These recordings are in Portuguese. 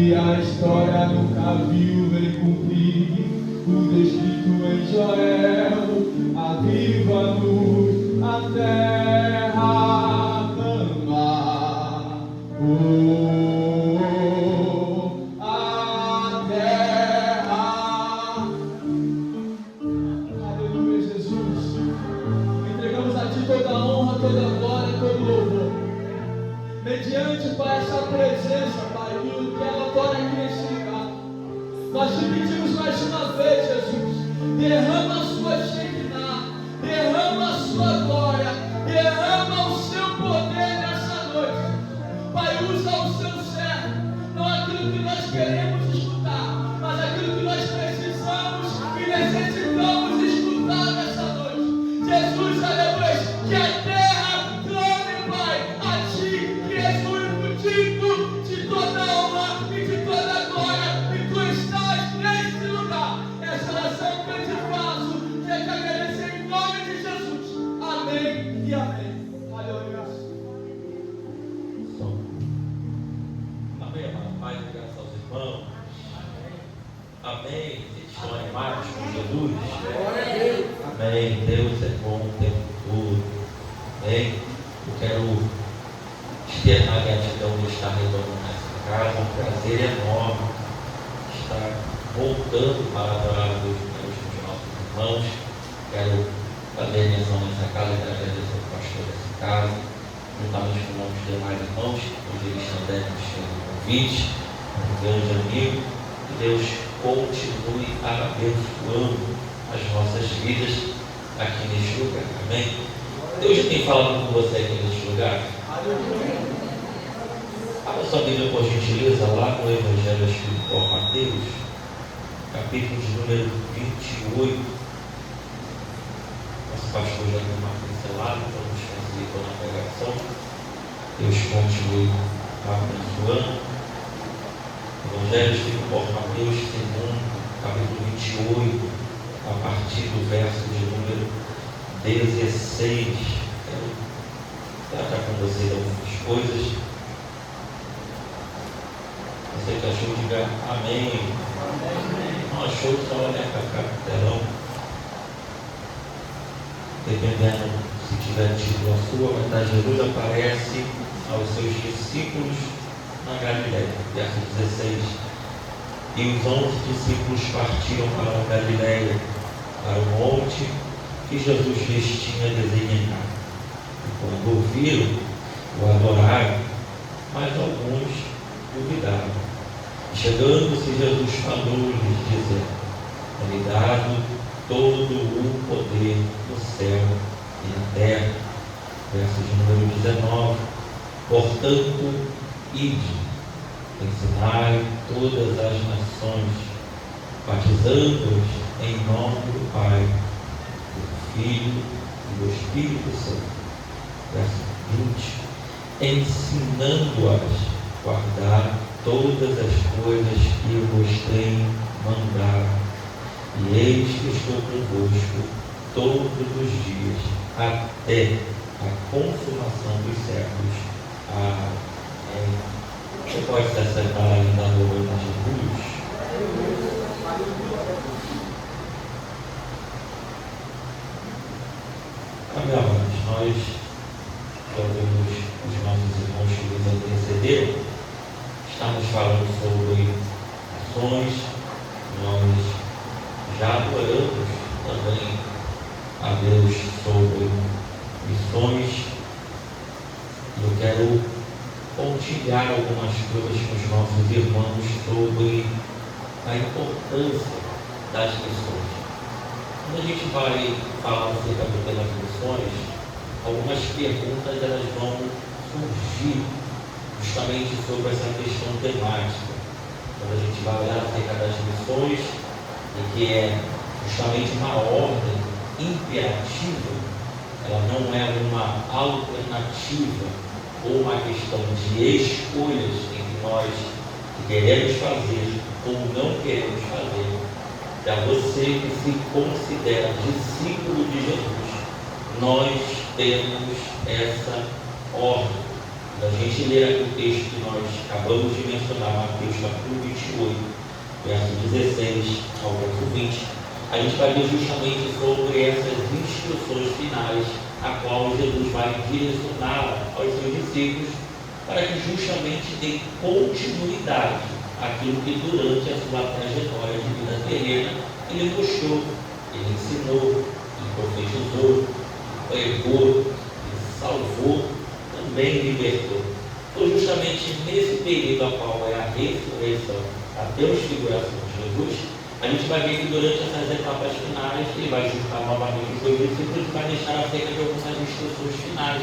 E a história nunca viu vem cumprir o descrito em Joel. Aviva-nos a terra clama. A terra. Aleluia, Jesus. Entregamos a Ti toda a honra, toda a glória, todo o louvor. Mediante, Pai, essa presença, Pai, que ela torna aqui nesse lugar. Nós te pedimos mais uma vez, Jesus, derrama a sua Shekinah, derrama a sua glória, derrama o seu poder nessa noite. Pai, usa o seu servo, não aquilo que nós queremos escutar, mas aquilo que nós precisamos e necessitamos escutar nessa noite. Jesus, aleluia, que a terra clame, Pai, a Ti, que és o único digno de toda a honra e de toda a glória, e Tu estás nesse lugar. Essa oração que eu te faço, que é te agradecer em nome de Jesus. Amém e amém. Aleluia. Amém, amado. Pai, graças aos irmãos. Amém. Eles estão animados com Jesus. Amém. Deus é bom o tempo todo. Amém. Eu quero externar a gratidão de estar retornando nessa casa. É um prazer enorme estar voltando para adorar a Deus com os nossos irmãos. Quero fazer menção nessa casa e agradecer ao pastor dessa casa, juntamente com os demais irmãos, onde eles também nos têm um convite, um grande amigo. Que Deus continue abençoando as nossas vidas aqui neste lugar. Amém? Deus já tem falado com você aqui neste lugar. Abra sua Bíblia, por gentileza, lá no Evangelho escrito por Mateus, capítulo de número 28. Nosso pastor já deu uma pincelada, então nos facilitou na pregação. Deus continue abençoando. Evangelho escrito por Mateus, segundo, capítulo 28, a partir do verso de número 16. Quero tratar com vocês algumas coisas. Você que achou, diga amém. Não achou, só olha para cá no telão. Dependendo se tiver título a sua, vai estar: Jesus aparece aos seus discípulos na Galileia. Verso 16. E os 11 discípulos partiram para a Galileia, para o monte que Jesus lhes tinha designado. E quando ouviram, o adoraram, mas alguns duvidaram. Chegando-se, Jesus falou-lhes, dizendo: é-lhe dado todo o poder no céu e na terra. Verso de número 19. Portanto, ide, ensinai todas as nações, batizando-os em nome do Pai, do Filho e do Espírito Santo. Verso 20. Ensinando-as a guardar todas as coisas que eu vos tenho mandado. E eis que estou convosco todos os dias, até a consumação dos séculos. Amém. Você pode se assentar ainda no nome de Jesus? Amém, amados. Nós ouvimos os nossos irmãos que nos antecederam. Estamos falando sobre ações. Nós já adoramos também a Deus sobre missões. E eu quero compartilhar algumas coisas com os nossos irmãos sobre a importância das missões. Quando a gente vai falar acerca do tema das missões, algumas perguntas elas vão surgir justamente sobre essa questão temática. Quando a gente vai olhar acerca das missões, e que é justamente uma ordem imperativa, ela não é uma alternativa ou uma questão de escolhas entre nós que queremos fazer ou não queremos fazer. Para você que se considera discípulo de Jesus, nós temos essa ordem. Quando a gente ler aqui o texto que nós acabamos de mencionar, Mateus capítulo 28, verso 16 ao verso 20, a gente vai ver justamente sobre essas instruções finais, a qual Jesus vai direcionar aos seus discípulos, para que justamente dê continuidade àquilo que durante a sua trajetória de vida terrena ele mostrou, ele ensinou, ele profetizou, pregou, ele salvou, também libertou. Foi justamente nesse período a qual é a ressurreição, a transfiguração de Jesus, a gente vai ver que durante essas etapas finais ele vai juntar novamente os dois discípulos e vai deixar acerca de algumas instruções finais.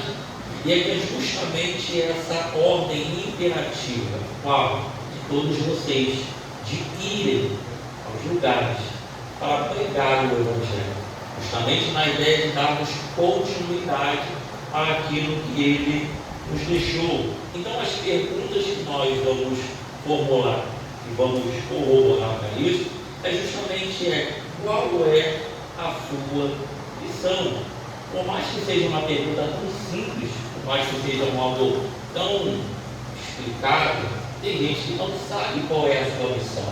E é que é justamente essa ordem imperativa, qual de todos vocês, de irem aos lugares para pregar o Evangelho, justamente na ideia de darmos continuidade àquilo que ele nos deixou. Então, as perguntas que nós vamos formular e vamos corroborar para isso é justamente qual é a sua missão? Por mais que seja uma pergunta tão simples, por mais que seja algo tão explicado, tem gente que não sabe qual é a sua missão.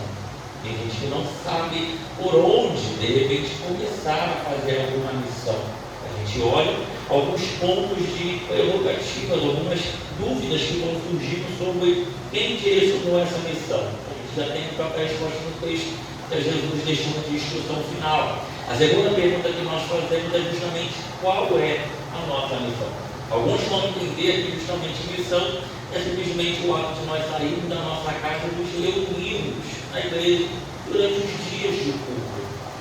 Tem gente que não sabe por onde, de repente, começar a fazer alguma missão. A gente olha alguns pontos de prerrogativas, algumas dúvidas que vão surgindo sobre quem direcionou essa missão. A gente já tem a própria resposta no texto que Jesus deixou de instrução final. A segunda pergunta que nós fazemos é justamente qual é a nossa missão. Alguns vão entender que justamente missão é simplesmente o ato de nós sairmos da nossa casa e nos reunirmos na igreja durante os dias de culto.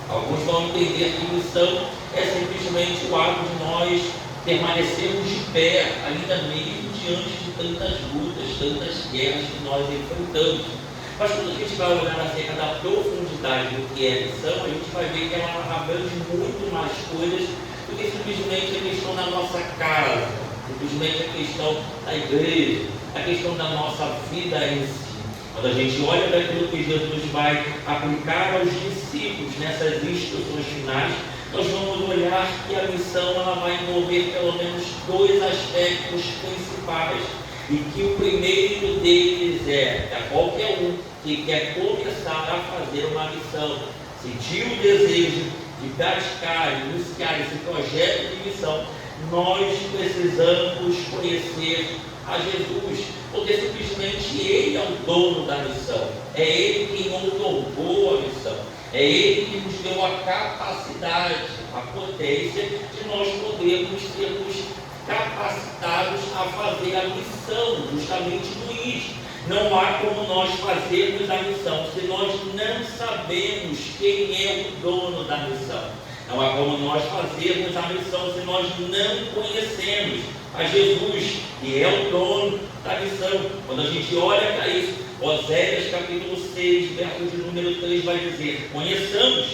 Alguns vão entender que missão é simplesmente o ato de nós permanecermos de pé, ainda mesmo diante de tantas lutas, tantas guerras que nós enfrentamos. Mas quando a gente vai olhar acerca da profundidade do que é missão, a gente vai ver que ela abrange muito mais coisas do que simplesmente a questão da nossa casa, simplesmente a questão da igreja, a questão da nossa vida em si. Quando a gente olha para aquilo que Jesus vai aplicar aos discípulos nessas instruções finais, nós vamos olhar que a missão ela vai envolver pelo menos dois aspectos principais. E que o primeiro deles é qualquer um que quer começar a fazer uma missão, sentir o desejo de praticar, iniciar esse projeto de missão, nós precisamos conhecer a Jesus, porque simplesmente Ele é o dono da missão, é Ele quem outorgou a missão, é Ele que nos deu a capacidade, a potência de nós podermos sermos capacitados a fazer a missão, justamente no início. Não há como nós fazermos a missão se nós não sabemos quem é o dono da missão. Não há como nós fazermos a missão se nós não conhecemos a Jesus, que é o dono da missão. Quando a gente olha para isso, Oséias capítulo 6, verso de número 3 vai dizer: conheçamos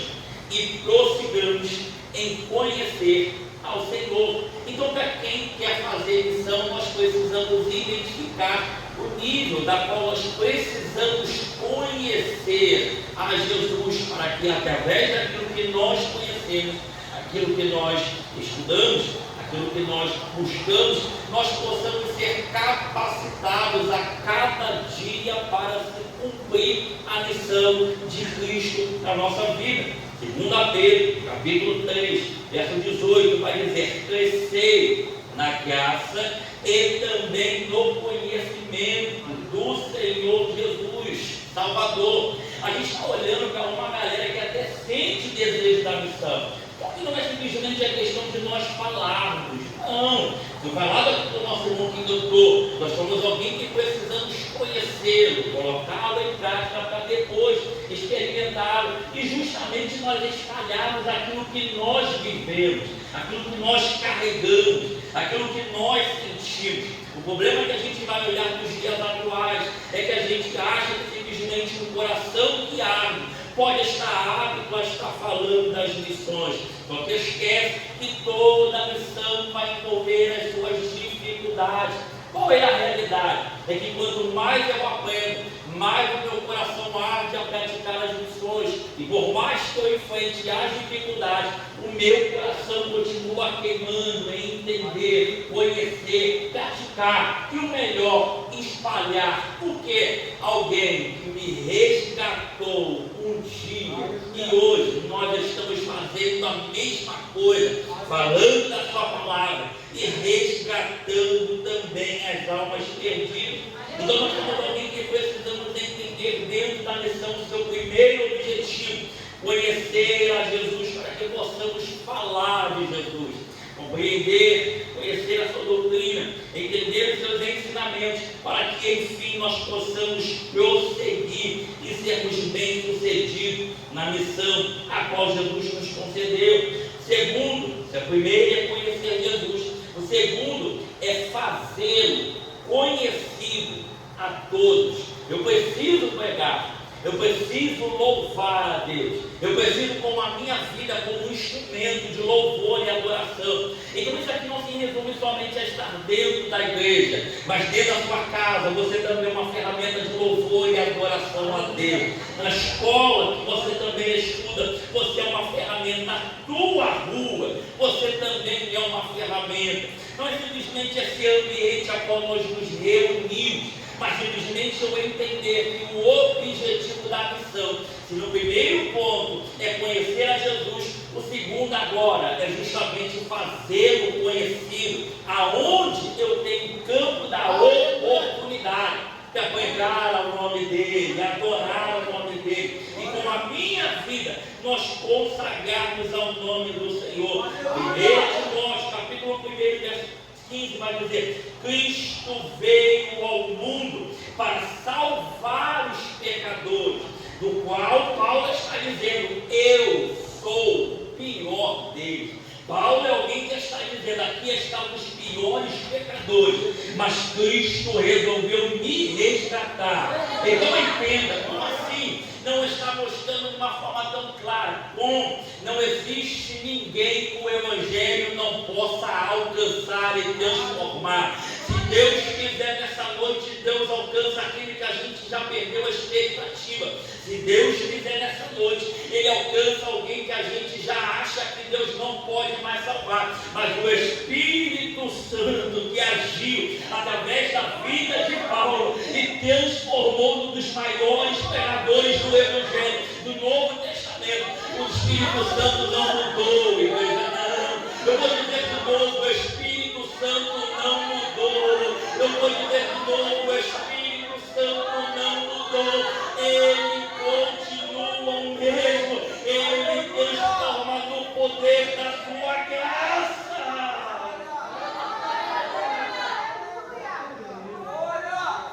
e prossigamos em conhecer ao Senhor. Então, para quem quer fazer missão, nós precisamos identificar o nível da qual nós precisamos conhecer a Jesus, para que através daquilo que nós conhecemos, aquilo que nós estudamos, aquilo que nós buscamos, nós possamos ser capacitados a cada dia para se cumprir a missão de Cristo na nossa vida. 2 Pedro, capítulo 3, verso 18, vai dizer: crescei na graça e também no conhecimento do Senhor Jesus, Salvador. A gente está olhando para uma galera que até sente desejo da missão, porque não é simplesmente a questão de nós falarmos. Não, eu falava do nosso irmão que doutor, nós somos alguém que precisamos conhecê-lo, colocá-lo em prática para depois experimentá-lo e justamente nós espalharmos aquilo que nós vivemos, aquilo que nós carregamos, aquilo que nós sentimos. O problema que a gente vai olhar nos dias atuais é que a gente acha que simplesmente um coração que abre pode estar apto a estar falando das missões, só que esquece que toda missão vai envolver as suas dificuldades. Qual é a realidade? É que quanto mais eu aprendo, mais o meu coração arde a praticar as missões, E por mais que eu enfrente as dificuldades, o meu coração continua queimando em entender, conhecer, praticar e o melhor, espalhar. Porque alguém que me resgatou um dia e hoje nós estamos fazendo a mesma coisa, falando da sua palavra e resgatando também as almas perdidas. Então nós temos alguém que precisamos entender dentro da missão o seu primeiro objetivo, conhecer a Jesus para que possamos falar de Jesus, compreender, conhecer a sua doutrina, entender os seus ensinamentos, para que enfim nós possamos prosseguir e sermos bem-sucedidos na missão a qual Jesus nos concedeu. Segundo, o primeiro é conhecer Jesus, o segundo é fazê-lo conhecido a todos. Eu preciso pregar, eu preciso louvar a Deus, eu preciso com a minha vida como um instrumento de louvor e adoração. Então isso aqui não se resume somente a estar dentro da igreja, mas dentro da sua casa você também é uma ferramenta de louvor e adoração a Deus. Na escola que você também estuda, você é uma ferramenta. Na tua rua, você também é uma ferramenta. Não é simplesmente esse ambiente a qual nós nos reunimos, mas simplesmente eu entender que o objetivo da missão, se no primeiro ponto é conhecer a Jesus, o segundo agora é justamente fazê-lo conhecido, aonde eu tenho campo da oportunidade de pregar ao nome dele, adorar ao nome dele, e com a minha vida nós consagrarmos ao nome do Senhor. 1 Timóteo, capítulo 1, versículo 15, vai dizer: Cristo veio ao mundo para salvar os pecadores, do qual Paulo está dizendo: eu sou o pior deles. Paulo é alguém que está dizendo: aqui estão os piores pecadores, mas Cristo resolveu me resgatar. Então entenda, como assim? Não está mostrando de uma forma tão clara. Bom, não existe ninguém que o Evangelho não possa alcançar e transformar. Se Deus quiser nessa noite, Deus alcança aquilo que a gente já perdeu a expectativa. Se Deus quiser nessa noite, Ele alcança alguém que a gente já acha que Deus não pode mais salvar. Mas o Espírito Santo que agiu através da vida de Paulo e transformou um dos maiores pregadores do Evangelho, do Novo Testamento, o Espírito Santo não mudou, igreja, não. Eu vou dizer de novo: o Espírito Santo não mudou. Eu vou dizer de novo: o Espírito Santo não mudou. Ele continua o mesmo. Ele transforma no poder da sua graça.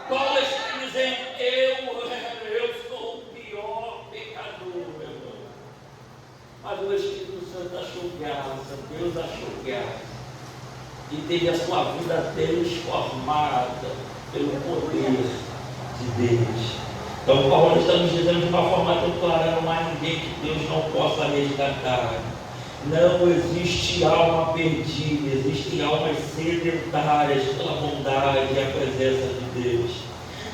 Paulo está dizendo: eu sou o pior pecador, meu irmão. Mas o Espírito Santo achou graça, Deus achou graça, e teve a sua vida transformada pelo poder de Deus. Então Paulo está nos dizendo de uma forma tão clara: não há ninguém que Deus não possa resgatar. Não existe alma perdida, existem almas sedentárias pela bondade e a presença de Deus.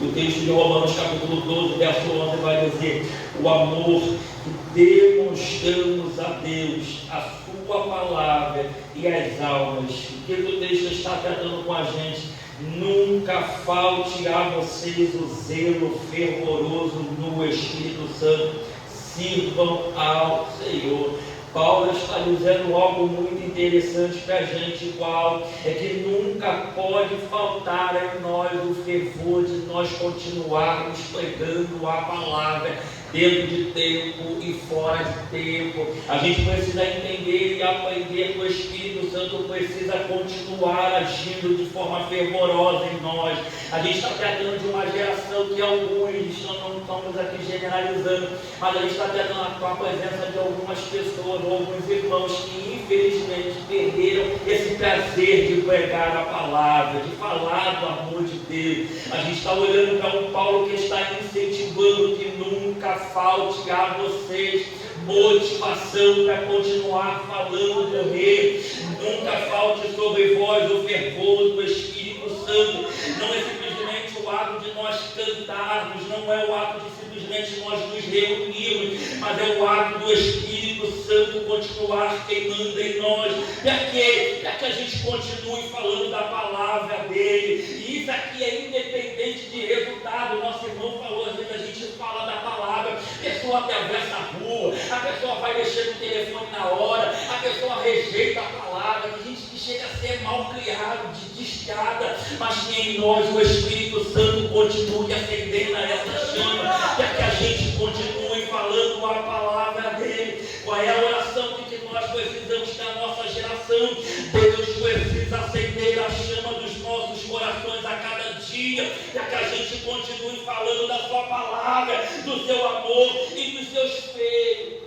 O texto de Romanos capítulo 12, verso 11 vai dizer: o amor que demonstramos a Deus, a sua palavra e as almas. O que o texto está tratando com a gente? Nunca falte a vocês o zelo fervoroso no Espírito Santo. Sirvam ao Senhor. Paulo está dizendo algo muito interessante para a gente, qual é que nunca pode faltar em nós o fervor de nós continuarmos pregando a palavra, dentro de tempo e fora de tempo. A gente precisa entender e aprender que o Espírito Santo precisa continuar agindo de forma fervorosa em nós. A gente está tratando de uma geração que alguns, não estamos aqui generalizando, mas a gente está tratando com a presença de algumas pessoas, ou alguns irmãos que infelizmente perderam esse prazer de pregar a palavra, de falar do amor de Deus. A gente está olhando para um Paulo que está incentivando que nunca falte a vocês motivação para continuar falando do Rei. Nunca falte sobre vós o fervor do Espírito Santo. Não é simplesmente o ato de nós cantarmos, não é o ato de simplesmente simplesmente nós nos reunirmos, mas é o ato do Espírito Santo continuar queimando em nós. Para quê? Para que a gente continue falando da palavra dele. E isso aqui é independente de resultado. Nosso irmão falou, às vezes a gente fala da palavra, a pessoa atravessa a rua, a pessoa vai mexer no telefone na hora, a pessoa rejeita a palavra, tem gente que chega a ser mal criado, desviada, mas que em nós o Espírito Santo continue acendendo essa chama, para que a gente continue falando a palavra dele. Qual é a oração que nós precisamos na nossa geração? Deus precisa acender a chama dos nossos corações a cada dia, para que a gente continue falando da sua palavra, do seu amor e dos seus feitos.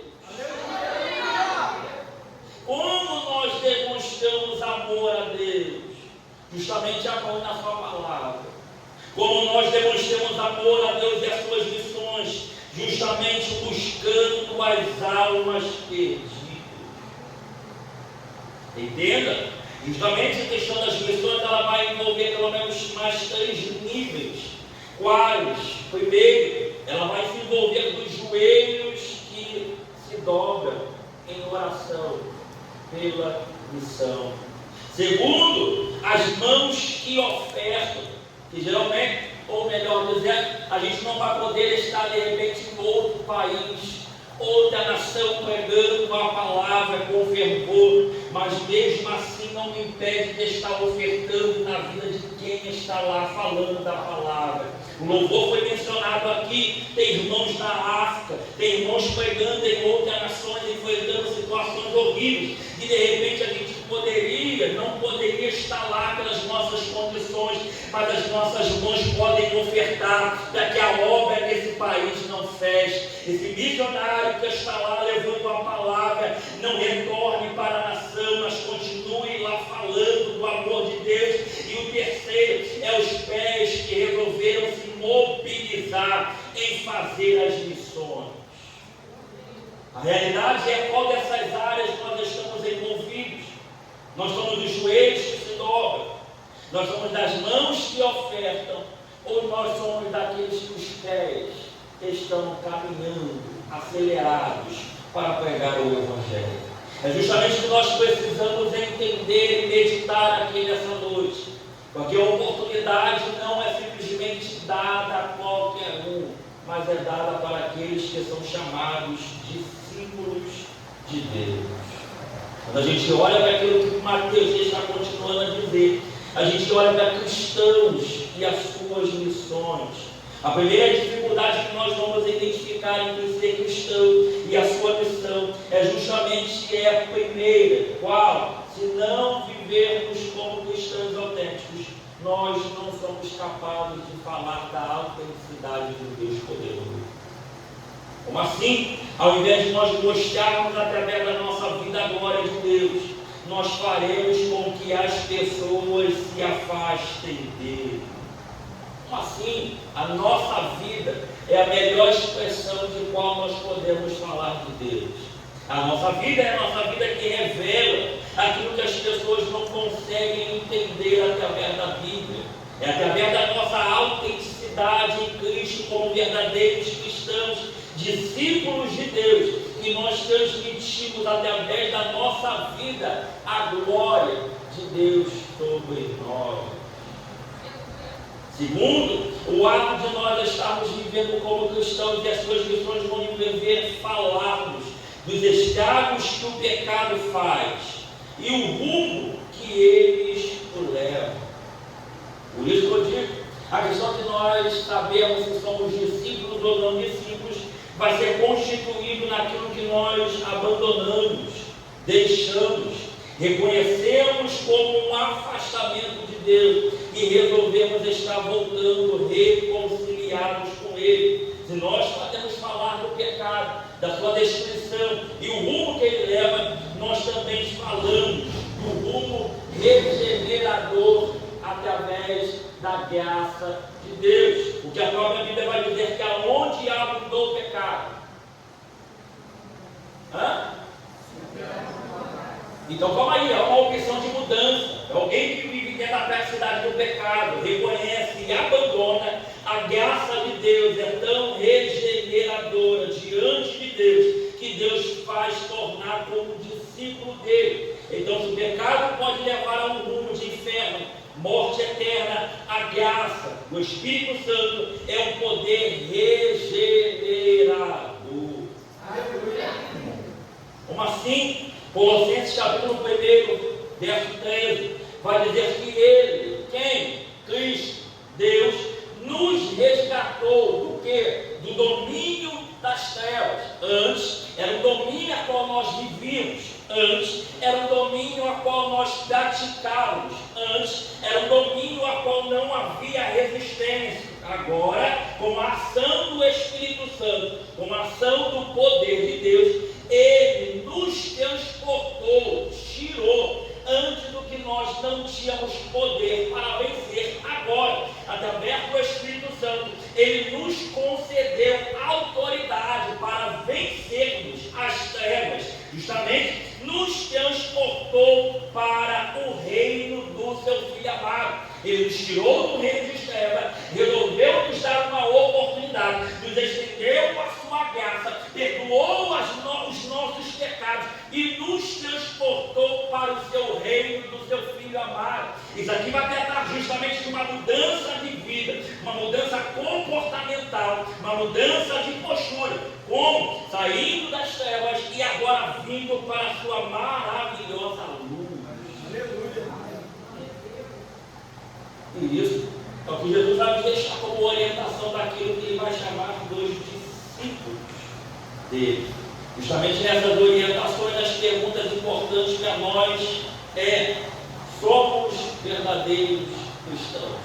Como nós demonstramos amor a Deus? Justamente amor na sua palavra. Como nós demonstramos amor a Deus e as suas missões? Justamente buscando as almas perdidas. Entenda? Justamente a questão das missões, ela vai envolver pelo menos mais 3 níveis. Quais? Primeiro, ela vai se envolver dos joelhos que se dobram em oração pela missão. Segundo, as mãos que ofertam, que geralmente, ou melhor dizendo, a gente não vai poder estar de repente em outro país, outra nação pregando a palavra com fervor, mas mesmo assim não me impede de estar ofertando na vida de quem está lá falando da palavra. O louvor foi mencionado aqui, tem irmãos na África, tem irmãos pregando em outras nações, enfrentando situações horríveis, e de repente a gente não poderia estar lá pelas nossas condições, mas as nossas mãos podem ofertar para que a obra nesse país não feche. Esse missionário que está lá levando a palavra não retorne para a nação, mas continue lá falando do amor de Deus. E o terceiro é os pés que resolveram se mobilizar em fazer as missões. A realidade é qual dessas áreas nós estamos envolvidos. Nós somos dos joelhos que se dobram, nós somos das mãos que ofertam, ou nós somos daqueles que os pés estão caminhando, acelerados para pregar o Evangelho. É justamente o que nós precisamos entender e meditar aqui nessa noite, porque a oportunidade não é simplesmente dada a qualquer um, mas é dada para aqueles que são chamados discípulos de Deus. Quando a gente olha para aquilo que Mateus está continuando a dizer, a gente olha para cristãos e as suas missões. A primeira dificuldade que nós vamos identificar entre ser cristão e a sua missão é justamente a primeira. Qual? Se não vivermos como cristãos autênticos, nós não somos capazes de falar da autenticidade do Deus poderoso. Como assim? Ao invés de nós mostrarmos através da nossa vida a glória de Deus, nós faremos com que as pessoas se afastem dele. Como assim? A nossa vida é a melhor expressão de qual nós podemos falar de Deus. A nossa vida é a nossa vida que revela aquilo que as pessoas não conseguem entender através da Bíblia. É através da nossa autenticidade em Cristo como verdadeiros cristãos, discípulos de Deus, que nós transmitimos através da nossa vida a glória de Deus sobre nós. Segundo, o ato de nós estarmos vivendo como cristãos e as suas missões vão envolver falarmos dos estragos que o pecado faz e o rumo que eles o levam. Por isso que eu digo, a questão de nós sabemos se somos discípulos ou não discípulos vai ser constituído naquilo que nós abandonamos, deixamos, reconhecemos como um afastamento de Deus e resolvemos estar voltando reconciliados com Ele. Se nós podemos falar do pecado, da sua destruição e o rumo que ele leva, nós também falamos do rumo regenerador através da graça de Deus. Porque a própria Bíblia vai dizer que aonde abundou o pecado. Então calma aí, é uma opção de mudança. É alguém que vive dentro da perversidade do pecado, reconhece e abandona a graça de Deus, é tão regenerador vereadora diante de Deus, que Deus faz tornar como discípulo dele. Então, se o pecado pode levar a um rumo de inferno, morte eterna, a graça do Espírito Santo é um poder regenerador. Como assim? Colossenses capítulo 1, verso 13, vai dizer que ele, quem? Cristo, Deus, nos resgatou do quê? Do domínio das trevas. Antes era um domínio a qual nós vivíamos. Antes era um domínio a qual nós praticávamos. Antes era um domínio a qual não havia resistência. Agora, com a ação do Espírito Santo, com a ação do poder de Deus, ele nos transportou, tirou, antes do que nós não tínhamos poder para vencer. Agora, através do Espírito Santo, ele nos concedeu autoridade para vencermos as trevas. Justamente, nos transportou para o reino do seu Filho amado. Ele nos tirou do reino de trevas, resolveu nos dar uma oportunidade, nos estendeu a sua graça, perdoou os nossos pecados e nos transportou para o seu reino do seu Filho amado. Isso aqui vai tratar justamente de uma mudança de vida, uma mudança comportamental, uma mudança de postura, como saindo das trevas e agora vindo para a sua maravilhosa luz. Aleluia! E isso é o que Jesus vai deixar como orientação daquilo que ele vai chamar dos discípulos dele. Justamente nessas orientações, as perguntas importantes para nós somos verdadeiros cristãos?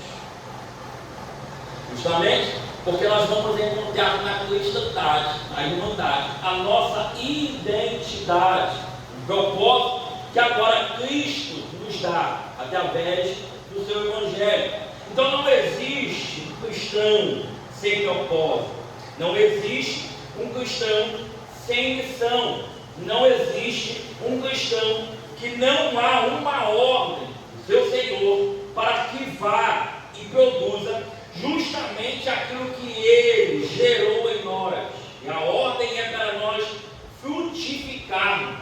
Justamente porque nós vamos encontrar na cristandade, na irmandade, a nossa identidade, o propósito que agora Cristo nos dá através do seu Evangelho. Então não existe um cristão sem propósito, não existe um cristão sem missão, não existe um cristão que não há uma ordem do seu Senhor para que vá e produza justamente aquilo que ele gerou em nós. E a ordem é para nós frutificarmos,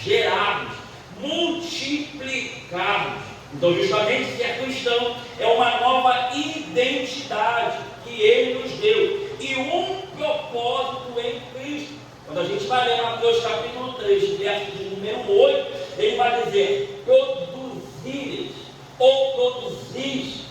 gerarmos, multiplicarmos. Então, justamente, ser cristão é uma nova identidade que ele nos deu e um propósito em Cristo. Quando a gente vai ler Mateus capítulo 3, verso de número 8, ele vai dizer: produzires ou produzis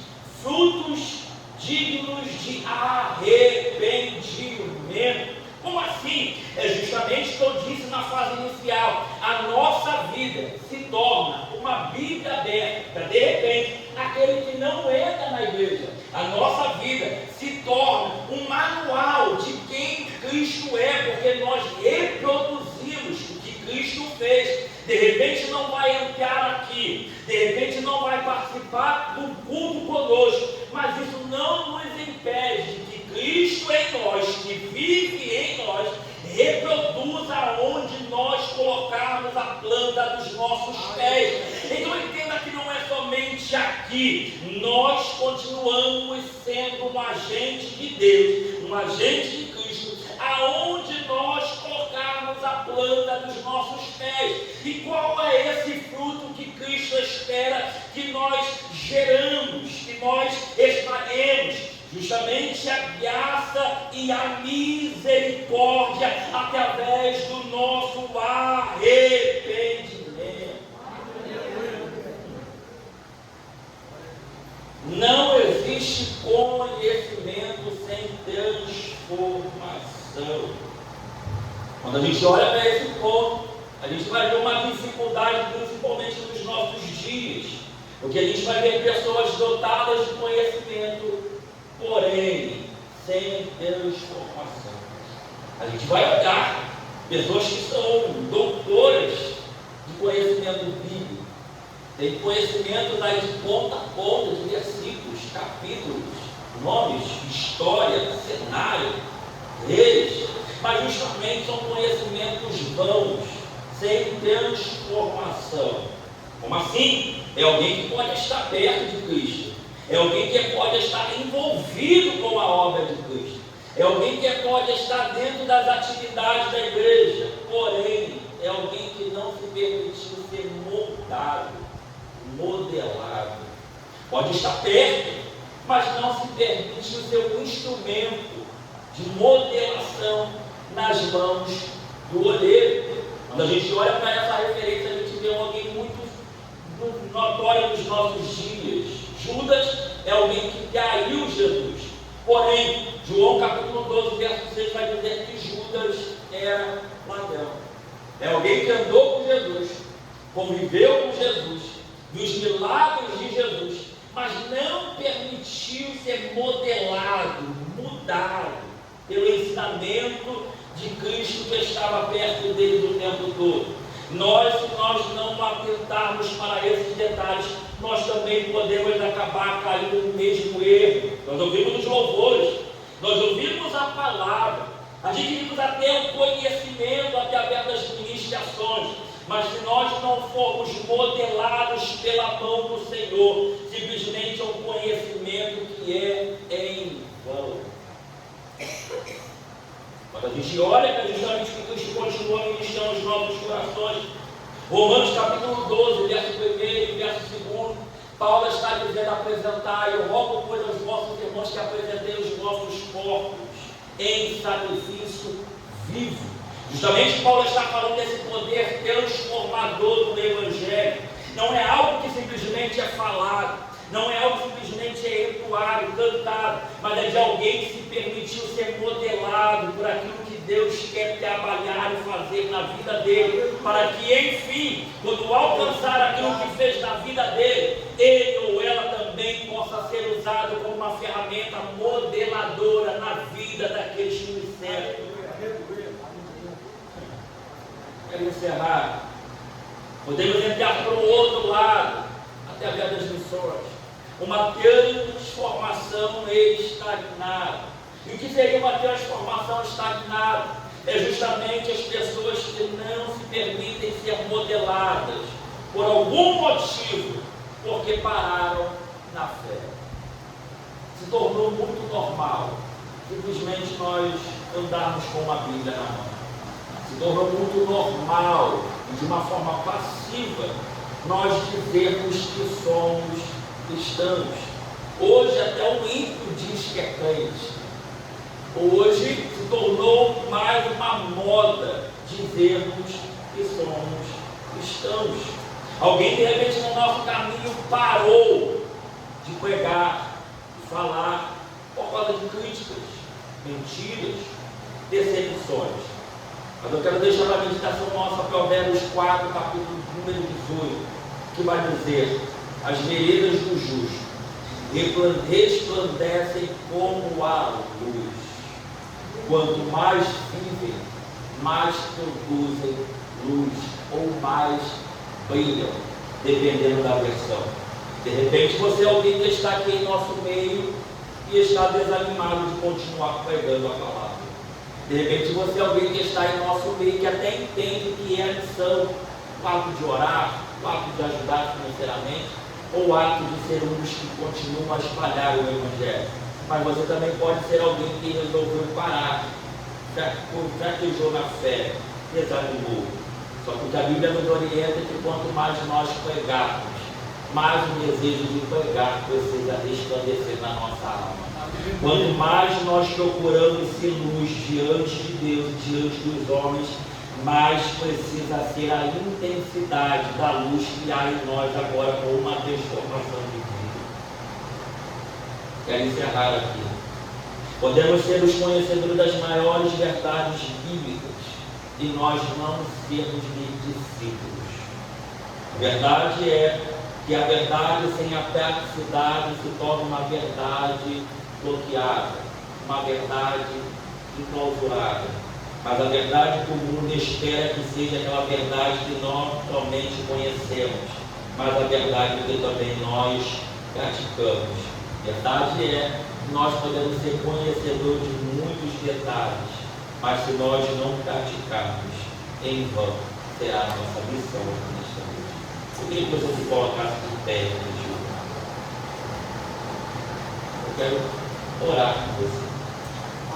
frutos dignos de arrependimento. Como assim? É justamente o que eu disse na fase inicial. A nossa vida se torna uma Bíblia aberta. De repente, aquele que não entra na igreja, a nossa vida se torna um manual de quem Cristo é, porque nós reproduzimos o que Cristo fez. De repente não vai entrar aqui, de repente não vai participar do culto conosco, mas isso não nos impede de que Cristo em nós, que vive em nós, reproduza onde nós colocarmos a planta dos nossos pés. Então entenda que não é somente aqui, nós continuamos sendo um agente de Deus, um agente de Cristo, aonde nós colocarmos a planta dos nossos pés. E qual é esse fruto que Cristo espera que nós geramos, que nós extraemos? Justamente a graça e a misericórdia através do nosso arrependimento. Não existe conhecimento sem transformação. Quando a gente olha para esse ponto, a gente vai ver uma dificuldade, principalmente nos nossos dias, porque a gente vai ver pessoas dotadas de conhecimento, porém sem transformação. A gente vai olhar pessoas que são doutoras de conhecimento bíblico, tem conhecimento aí de ponta a ponta, de versículos, capítulos, nomes, história, cenário, reis, mas justamente são conhecimentos vãos, sem transformação. Como assim? É alguém que pode estar perto de Cristo, é alguém que pode estar envolvido com a obra de Cristo, É alguém que pode estar dentro das atividades da igreja, porém, é alguém que não se permitiu ser moldado, modelado. Pode estar perto, mas não se permitiu ser um instrumento de modelação nas mãos do olheiro. Quando a gente olha para essa referência, a gente vê alguém muito notório nos nossos dias. Judas é alguém que traiu Jesus. Porém, João capítulo 12, verso 6 vai dizer que Judas era ladrão. É alguém que andou com Jesus, conviveu com Jesus, viu os milagres de Jesus, mas não permitiu ser modelado, mudado pelo ensinamento de Cristo que estava perto dele o tempo todo. Se nós não atentarmos para esses detalhes, nós também podemos acabar caindo no mesmo erro. Nós ouvimos os louvores, nós ouvimos a palavra, adquirimos até o conhecimento através das ministrações, mas se nós não formos modelados pela mão do Senhor, simplesmente é um conhecimento que é em vão. Quando a gente olha para justamente que Cristo continua ministrando os nossos corações, Romanos capítulo 12, verso 1 e verso 2, Paulo está dizendo: apresentar, eu rogo, pois, aos vossos irmãos que apresentei os vossos corpos em sacrifício vivo. Justamente Paulo está falando desse poder transformador do Evangelho. Não é algo que simplesmente é falado, não é algo que simplesmente é entoado, cantado, mas é de alguém que se permitiu ser modelado por aquilo que Deus quer trabalhar e fazer na vida dele, para que, enfim, quando alcançar aquilo que fez na vida dele, ele ou ela também possa ser usado como uma ferramenta modeladora na vida daqueles que nos servem. Quero encerrar. Podemos entrar para o outro lado, através das missões. Uma transformação estagnada. E o que seria uma transformação estagnada? É justamente as pessoas que não se permitem ser modeladas por algum motivo, porque pararam na fé. Se tornou muito normal simplesmente nós andarmos com uma Bíblia na mão. Se tornou muito normal e de uma forma passiva nós dizermos que somos cristãos. Hoje até o ímpio diz que é crente. Hoje se tornou mais uma moda dizermos que somos cristãos. Alguém de repente no nosso caminho parou de pregar, de falar, por causa de críticas, mentiras, decepções. Mas eu quero deixar a meditação nossa Provérbios 4, capítulo número 18, que vai dizer: as veredas do justo resplandecem como a luz. Quanto mais vivem, mais produzem luz, ou mais brilham, dependendo da versão. De repente você é alguém que está aqui em nosso meio e está desanimado de continuar pregando a palavra. De repente você é alguém que está em nosso meio que até entende o que é a missão, o ato de orar, o ato de ajudar financeiramente, ou o ato de ser um dos que continuam a espalhar o Evangelho. Mas você também pode ser alguém que resolveu parar, fraquejou na fé, desanimou. Só que a Bíblia nos orienta que quanto mais nós pregarmos, mais o desejo de pregar precisa resplandecer na nossa alma. Quanto mais nós procuramos ser luz diante de Deus, diante dos homens, mais precisa ser a intensidade da luz que há em nós agora com uma transformação de vida. Quero encerrar aqui. Podemos ser os conhecedores das maiores verdades bíblicas e nós não sermos discípulos. A verdade é que a verdade sem a praticidade se torna uma verdade bloqueada, uma verdade enclausurada. Mas a verdade que o mundo espera que seja aquela verdade que nós somente conhecemos, mas a verdade que também nós praticamos. Verdade é que nós podemos ser conhecedores de muitos detalhes, mas se nós não praticarmos, em vão será a nossa missão nesta noite. Eu queria que você se colocasse de pé, eu quero orar com você.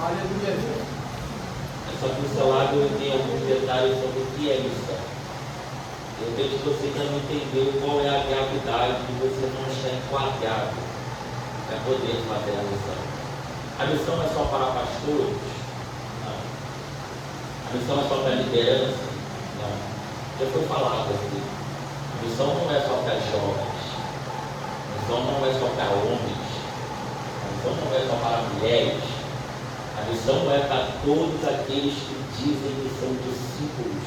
Aleluia, Deus. É só pincelado em alguns detalhes sobre o que é missão. De repente você ainda não entendeu qual é a gravidade de você não estar enquadrado para poder fazer a missão. A missão é só para pastores? Não. A missão é só para liderança? Não. Já foi falado aqui. A missão não é só para jovens. A missão não é só para homens. A missão não é só para mulheres. A missão é para todos aqueles que dizem que são discípulos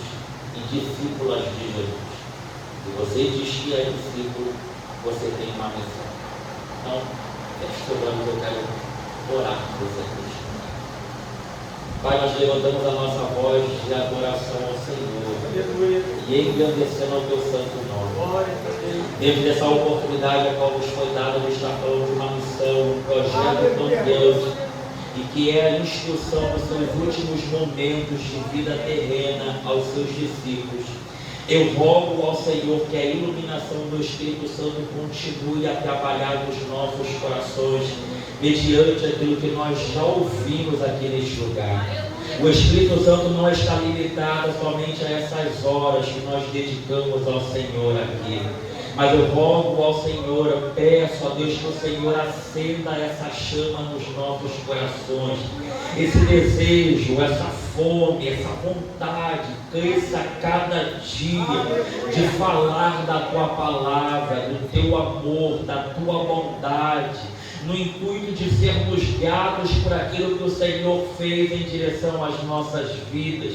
e discípulas de Jesus. Se você diz que é discípulo, você tem uma missão. Então, feche os olhos, eu quero orar por você aqui. Pai, nós levantamos a nossa voz de adoração ao Senhor e engrandecendo ao teu santo nome. Dentro dessa oportunidade a qual nos foi dada de estar falando de uma missão, um projeto tão grande, e que é a instrução dos seus últimos momentos de vida terrena aos seus discípulos. Eu rogo ao Senhor que a iluminação do Espírito Santo continue a trabalhar nos nossos corações, mediante aquilo que nós já ouvimos aqui neste lugar. O Espírito Santo não está limitado somente a essas horas que nós dedicamos ao Senhor aqui. Mas eu rogo ao Senhor, eu peço a Deus que o Senhor acenda essa chama nos nossos corações. Esse desejo, essa fome, essa vontade cresça a cada dia de falar da Tua palavra, do Teu amor, da Tua bondade, no intuito de sermos guiados por aquilo que o Senhor fez em direção às nossas vidas.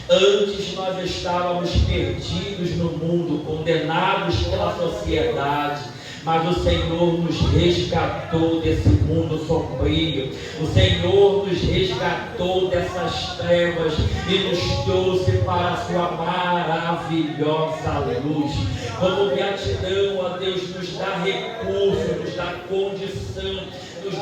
Antes nós estávamos perdidos no mundo, condenados pela sociedade, mas o Senhor nos resgatou desse mundo sombrio. O Senhor nos resgatou dessas trevas e nos trouxe para a sua maravilhosa luz. Como gratidão a Deus, nos dá recurso, nos dá condição